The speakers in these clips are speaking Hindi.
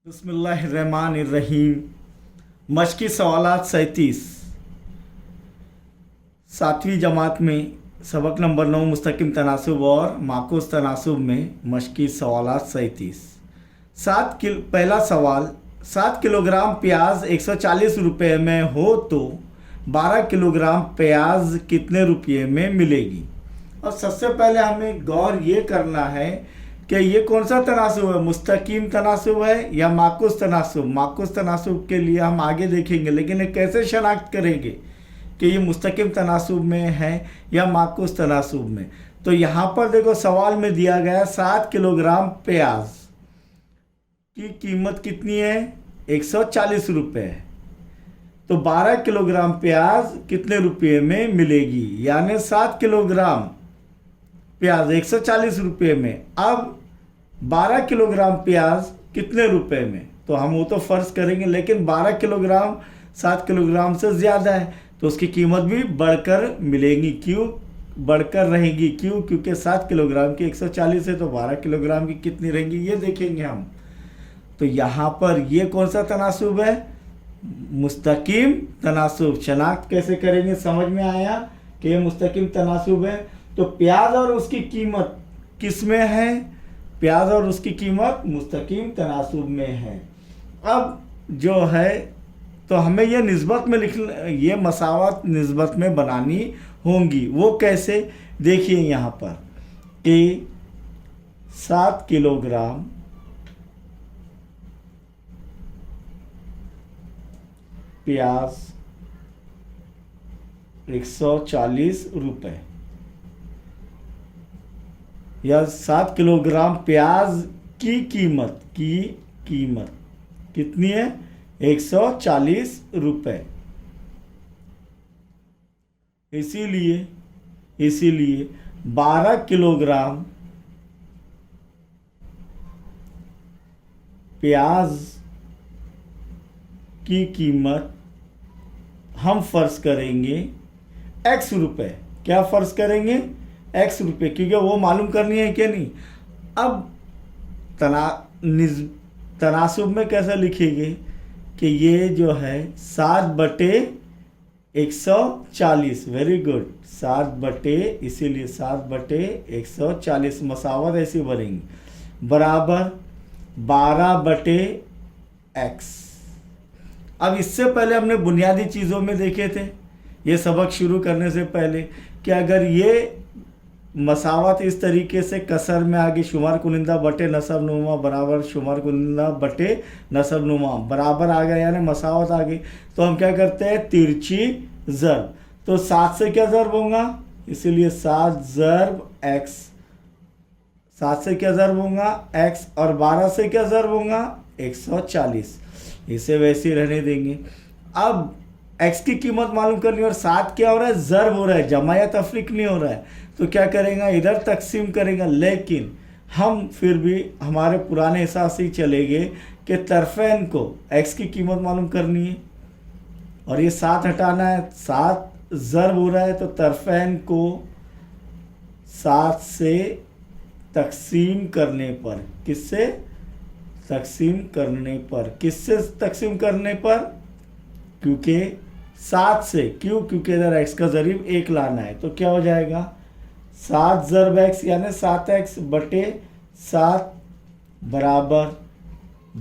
बिस्मिल्लाहिर्रहमानिर्रहीम। मशकी सवालात 37 सातवीं जमात में सबक नंबर 9 मुस्तकिम तनासुब और माकूस तनासुब में मशकी सवालात 37। पहला सवाल, 7 किलोग्राम प्याज 140 रुपये में हो तो 12 किलोग्राम प्याज कितने रुपये में मिलेगी। और सबसे पहले हमें गौर ये करना है कि ये कौन सा तनासुब है, मुस्तकीम तनासुब है या माकूस तनासुब। माकूस तनासुब के लिए हम आगे देखेंगे, लेकिन ये कैसे शनाख्त करेंगे कि ये मुस्तकीम तनासुब में है या माकूस तनासुब में। तो यहाँ पर देखो सवाल में दिया गया 7 किलोग्राम प्याज की कीमत कितनी है, 140 रुपये है। तो 12 किलोग्राम प्याज कितने रुपये में मिलेगी, यानी 7 किलोग्राम प्याज 140 रुपये में। अब 12 किलोग्राम प्याज कितने रुपए में, तो हम वो तो फ़र्ज करेंगे, लेकिन 12 किलोग्राम 7 किलोग्राम से ज़्यादा है तो उसकी कीमत भी बढ़कर मिलेगी। क्यों बढ़कर रहेगी, क्यों, क्योंकि 7 किलोग्राम की 140 है तो 12 किलोग्राम की कितनी रहेंगी ये देखेंगे हम। तो यहाँ पर ये कौन सा तनासुब है, मुस्तकीम तनासुब। शनाख्त कैसे करेंगे, समझ में आया कि ये मुस्तकीम तनासुब है। तो प्याज और उसकी कीमत किस में है, प्याज और उसकी कीमत मुस्तकीम तनासुब में है। अब जो है तो हमें ये निस्बत में ये मसावत निस्बत में बनानी होंगी। वो कैसे, देखिए यहाँ पर कि 7 किलोग्राम प्याज 140 रुपये, या 7 किलोग्राम प्याज की कीमत कितनी है, 140 रुपये। इसीलिए 12 किलोग्राम प्याज की कीमत हम फर्ज करेंगे x रुपये। क्या फर्ज करेंगे, x रुपये, क्योंकि वो मालूम करनी है कि नहीं। अब तनासुब में कैसे लिखेंगे कि ये जो है 7/140, वेरी गुड, 7 इसीलिए 7/140 मसावत ऐसी बनेंगी, बराबर 12/x। अब इससे पहले हमने बुनियादी चीज़ों में देखे थे, ये सबक शुरू करने से पहले, कि अगर ये मसावत इस तरीके से कसर में आगे शुमार कुनिंदा बटे नसब नुमा बराबर शुमार कुनिंदा बटे नसब नुमा बराबर आ गया, यानी मसावत आ गई। तो हम क्या करते हैं, तिरछी ज़र्ब। तो 7 से क्या ज़र्ब होगा, इसीलिए 7 ज़र्ब x, 7 से क्या ज़र्ब होगा x, और 12 से क्या ज़र्ब होगा 140। इसे वैसे ही रहने देंगे। अब x की कीमत मालूम करनी, और 7 क्या हो रहा है, ज़र्ब हो रहा है, जमा या तफरीक नहीं हो रहा है। तो क्या करेगा, इधर तकसीम करेगा। लेकिन हम फिर भी हमारे पुराने हिसाब से ही चलेंगे कि तरफ़ैन को x की कीमत मालूम करनी है, और ये 7 हटाना है, 7 ज़र्ब हो रहा है, तो तरफ़ैन को 7 से तकसीम करने पर, किससे तकसीम करने पर, क्योंकि 7 से, क्यों, क्योंकि इधर x का ज़रीब 1 लाना है। तो क्या हो जाएगा, 7 ज़र्ब x यानी 7x बटे 7 बराबर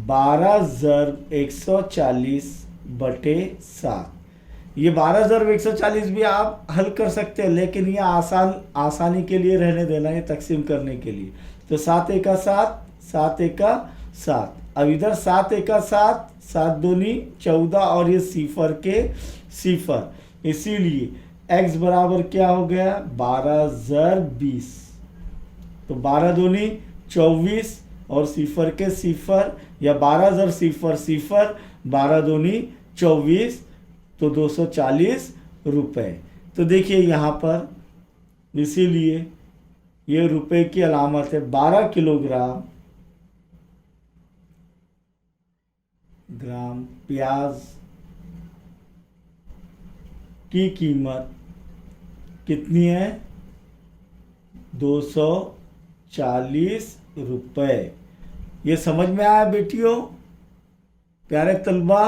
12 ज़र्ब 140 बटे 7। ये 12 ज़र्ब 140 भी आप हल कर सकते हैं, लेकिन ये आसानी के लिए रहने देना है, तकसीम करने के लिए। तो 7 एका 7, 7 एका 7। अब इधर 7 एका 7, 7 दूनी 14, और ये सिफर के सिफर, इसीलिए x बराबर क्या हो गया, 12 ज़र्ब 20। तो 12 दूनी 24, और सिफर के सिफर, या 12 ज़र्ब सिफर सिफर, 12 दूनी 24, तो 240 रुपये। तो देखिए यहाँ पर, इसीलिए ये रुपए की अलामत है। 12 किलोग्राम प्याज की कीमत कितनी है, 240 रुपये। ये समझ में आया बेटियों, प्यारे तलबा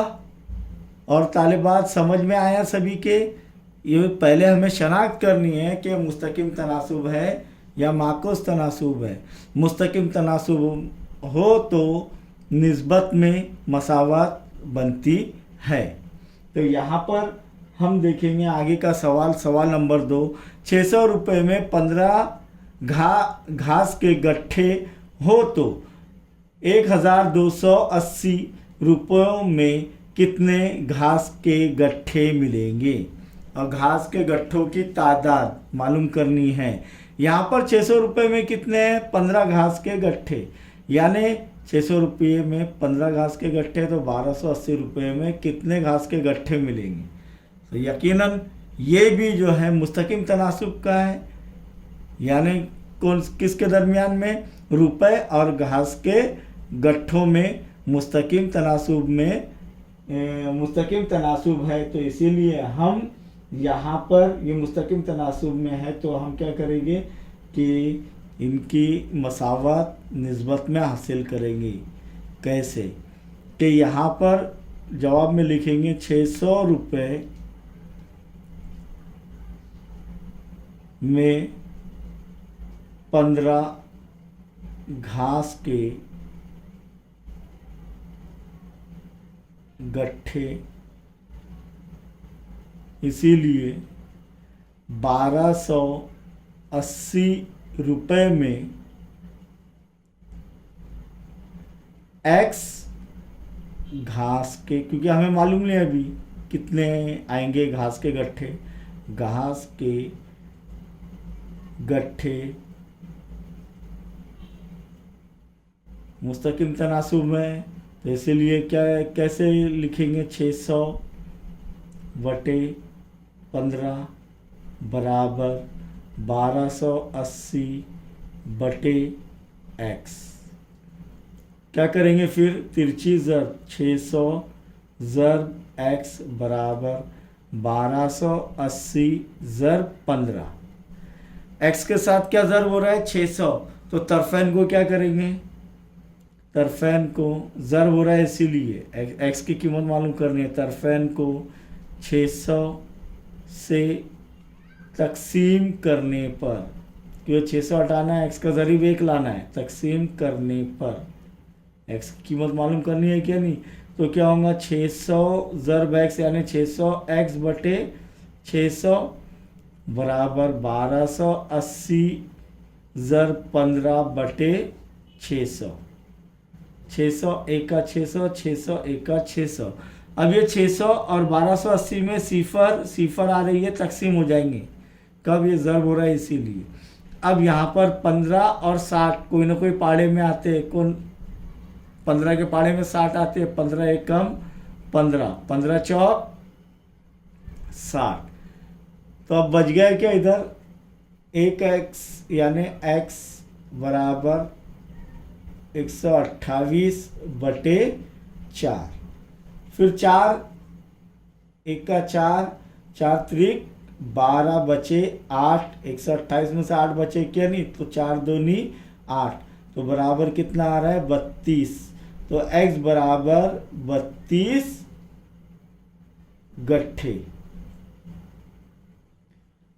और तालिबात, समझ में आया सभी के? ये पहले हमें शनाख्त करनी है कि मुस्तकिम तनासुब है या माकूस तनासुब है। मुस्तकिम तनासुब हो तो निस्बत में मसावत बनती है। तो यहाँ पर हम देखेंगे आगे का सवाल, सवाल नंबर 2। 600 रुपये में 15 घास के गट्ठे हो तो 1280 रुपयों में कितने घास के गट्ठे मिलेंगे? और घास के गट्ठों की तादाद मालूम करनी है। यहाँ पर 600 रुपये में कितने हैं? 15 घास के गट्ठे, यानी 600 रुपये में 15 घास के गट्ठे, तो 1280 रुपये में कितने घास के गट्ठे मिलेंगे? तो यकीनन ये भी जो है मुस्तकिम तनासुब का है, यानी कौन किसके दरमियान में? रुपए और घास के गट्ठों में मुस्तकिम तनासुब में मुस्तकिम तनासुब है। तो इसीलिए हम यहाँ पर ये मुस्तकिम तनासुब में है, तो हम क्या करेंगे कि इनकी मसावत निस्बत में हासिल करेंगे। कैसे? कि यहाँ पर जवाब में लिखेंगे 600 रुपये में 15 घास के गट्ठे, इसीलिए 1280 रुपये में एक्स घास के, क्योंकि हमें मालूम नहीं अभी कितने आएंगे घास के गट्ठे। घास के गट्ठे मुस्तकिम तनासुब में, तो इसलिए क्या कैसे लिखेंगे? 600 बटे 15 बराबर 1280 बटे एक्स। क्या करेंगे फिर? तिरछी ज़रब 600 ज़रब एक्स बराबर 1280 ज़रब 15। एक्स के साथ क्या ज़रब हो रहा है? 600। तो तरफैन को क्या करेंगे? तरफैन को ज़रब हो रहा है, इसीलिए एक्स की कीमत मालूम करनी है। तरफैन को 600 से तकसीम करने पर, क्योंकि 600 हटाना है, एक्स का ज़रीब 1 लाना है, तकसीम करने पर एक्स की कीमत मालूम करनी है क्या नहीं? तो क्या होगा? 600 ज़रब एक्स यानी 600 एक्स बटे 600 बराबर 1280 ज़रब 15 बटे 600। 600 एका 600, 600 एका 600। अब ये 600 और 1280 में सिफर आ रही है, तकसीम हो जाएंगे। कब? ये ज़रब हो रहा है इसीलिए। अब यहाँ पर 15 और 60 कोई ना कोई पाड़े में आते हैं। कौन? 15 के पाड़े में 60 आते हैं। 15 एकम 15, 15 चौक 60। तो अब बच गया क्या इधर? 1x यानी x बराबर 128 बटे 4। फिर 4 एका 4, 4 त्रिक 12 बचे 8, 128 में से 8 बचे क्या नहीं? तो 4 दूनी 8, तो बराबर कितना आ रहा है? 32। तो x बराबर 32 गट्ठे।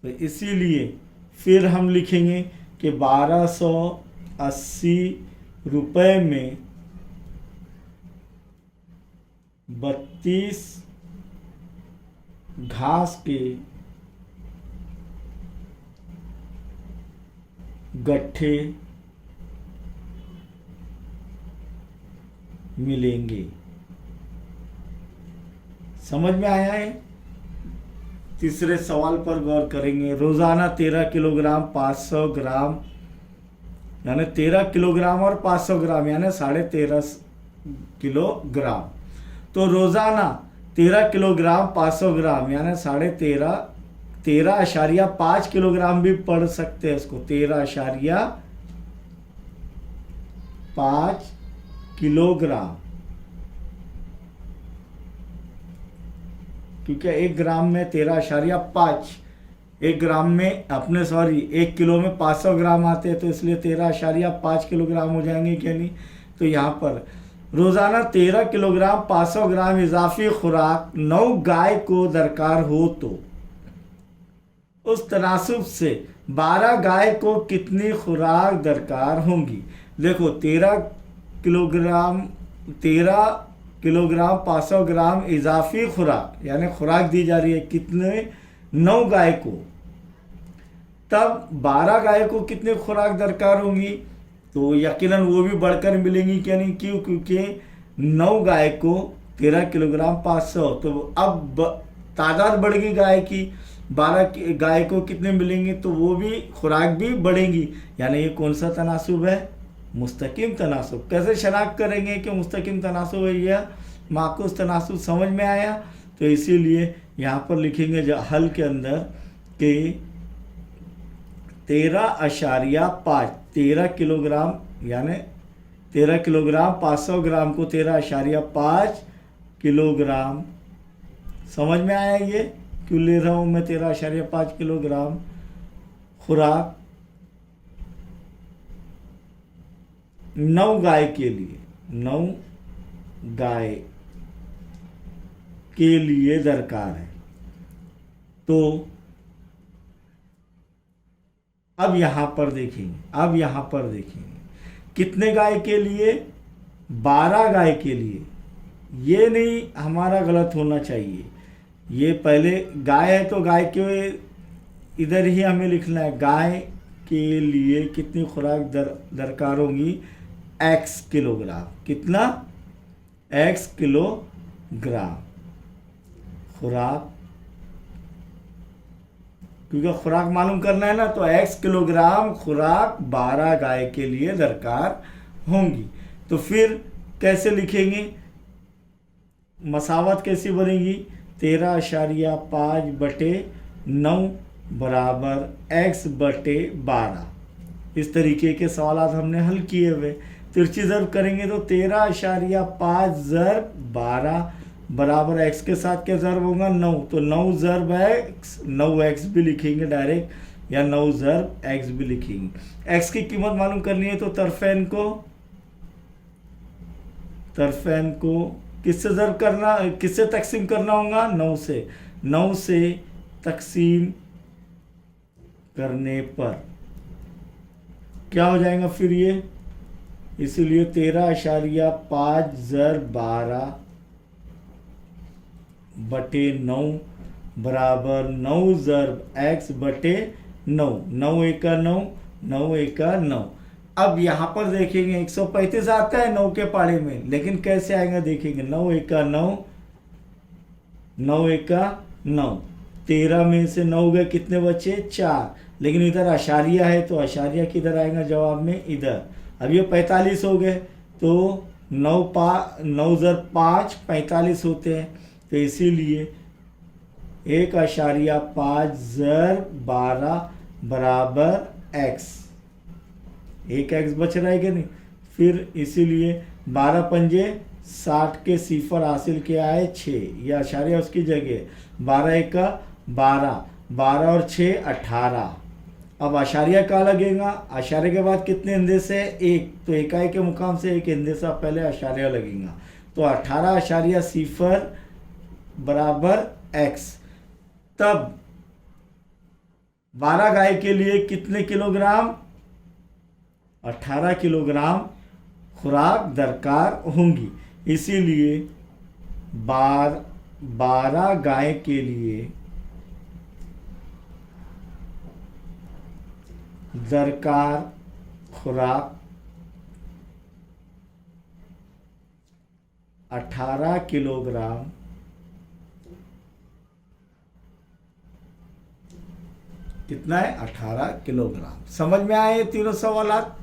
तो इसीलिए फिर हम लिखेंगे कि 1280 रुपये में 32 घास के गट्ठे मिलेंगे। समझ में आया है? तीसरे सवाल पर गौर करेंगे। रोजाना 13 किलोग्राम 500 ग्राम, यानी 13 किलोग्राम और 500 ग्राम यानी 13.5 किलोग्राम। तो रोजाना 13 किलोग्राम 500 ग्राम यानी 13.5 किलोग्राम भी पढ़ सकते हैं इसको। 13.5 किलोग्राम, क्योंकि 1 ग्राम में 13.5, 1 ग्राम में 1 किलो में 500 ग्राम आते हैं, तो इसलिए 13.5 किलोग्राम हो जाएंगे क्या नहीं? तो यहाँ पर रोज़ाना 13 किलोग्राम 500 ग्राम इजाफी खुराक 9 गाय को दरकार हो तो उस तनासुब से 12 गाय को कितनी खुराक दरकार होंगी। देखो 13 किलोग्राम 500 ग्राम इजाफी खुराक यानी खुराक दी जा रही है कितने, 9 गाय को, तब 12 गाय को कितनी खुराक दरकार होंगी, तो यकीनन वो भी बढ़कर मिलेंगी क्या नहीं, क्यों, क्योंकि 9 गाय को 13 किलोग्राम 500, तो अब तादाद बढ़ गई गाय की, 12 गाय को कितने मिलेंगे, तो वो भी खुराक भी बढ़ेंगी। यानी ये कौन सा तनासुब है, मुस्तकिम तनासुब। कैसे शनाख्त करेंगे कि मुस्तकिम तनासुब है या माकूस तनासुब, समझ में आया। तो इसीलिए यहाँ पर लिखेंगे हल के अंदर कि 13.5 13 किलोग्राम यानी 13 किलोग्राम 500 ग्राम को 13.5 किलोग्राम, समझ में आया ये क्यों ले रहा हूँ मैं 13.5 किलोग्राम खुराक 9 गाय के लिए, 9 गाय के लिए दरकार है। तो अब यहाँ पर देखेंगे कितने गाय के लिए, 12 गाय के लिए। ये नहीं हमारा गलत होना चाहिए, ये पहले गाय है तो गाय के इधर ही हमें लिखना है, गाय के लिए कितनी खुराक दरकार होगी, x किलोग्राम, कितना, x किलोग्राम खुराक, क्योंकि खुराक मालूम करना है ना, तो x किलोग्राम खुराक 12 गाय के लिए दरकार होंगी। तो फिर कैसे लिखेंगे, मसावत कैसी बनेगी, 13.5/9 बराबर x बटे 12। इस तरीके के सवालात हमने हल किए हुए। तिरछी ज़र्ब करेंगे तो 13.5 ज़र्ब 12 बराबर x के साथ क्या ज़र्ब होगा, 9, तो 9 ज़र्ब x, 9x भी लिखेंगे डायरेक्ट, या 9 ज़र्ब x भी लिखेंगे। x की कीमत मालूम करनी है तो तरफैन को किससे ज़र्ब करना, किससे तकसीम करना होगा, 9 से तकसीम करने पर क्या हो जाएगा फिर ये, इसीलिए 13.5 ज़र्ब 12 बटे 9 बराबर 9 ज़र्ब x बटे 9, 9 एका 9, 9 एका 9। अब यहाँ पर देखेंगे 135 आता है 9 के पाड़े में, लेकिन कैसे आएगा देखेंगे, 9 एका 9, 9 एका 9, 13 में से 9 गए, कितने बचे, 4, लेकिन इधर अशारिया है तो अशारिया किधर आएगा जवाब में, इधर। अब ये 45 हो गए, तो 9 ज़र्ब 5 45 होते हैं, तो इसीलिए 1.5 ज़र्ब 12 बराबर x, एक x बच रहा है कि नहीं। फिर इसीलिए 12 पंजे 60 के सिफर हासिल किया है 6, यह अशारिया उसकी जगह, 12 एका 12, 12 और 6 18। अब अशारिया का लगेगा, अशारे के बाद कितने हिंदे से, 1, तो इकाई के मुकाम से 1 हिंदे से पहले अशारिया लगेगा, तो 18.0 बराबर x। तब 12 गाय के लिए कितने किलोग्राम, 18 किलोग्राम खुराक दरकार होंगी। इसीलिए 12 गाय के लिए दरकार खुराक 18 किलोग्राम कितना है, 18 किलोग्राम। समझ में आए ये तीनों सवालात।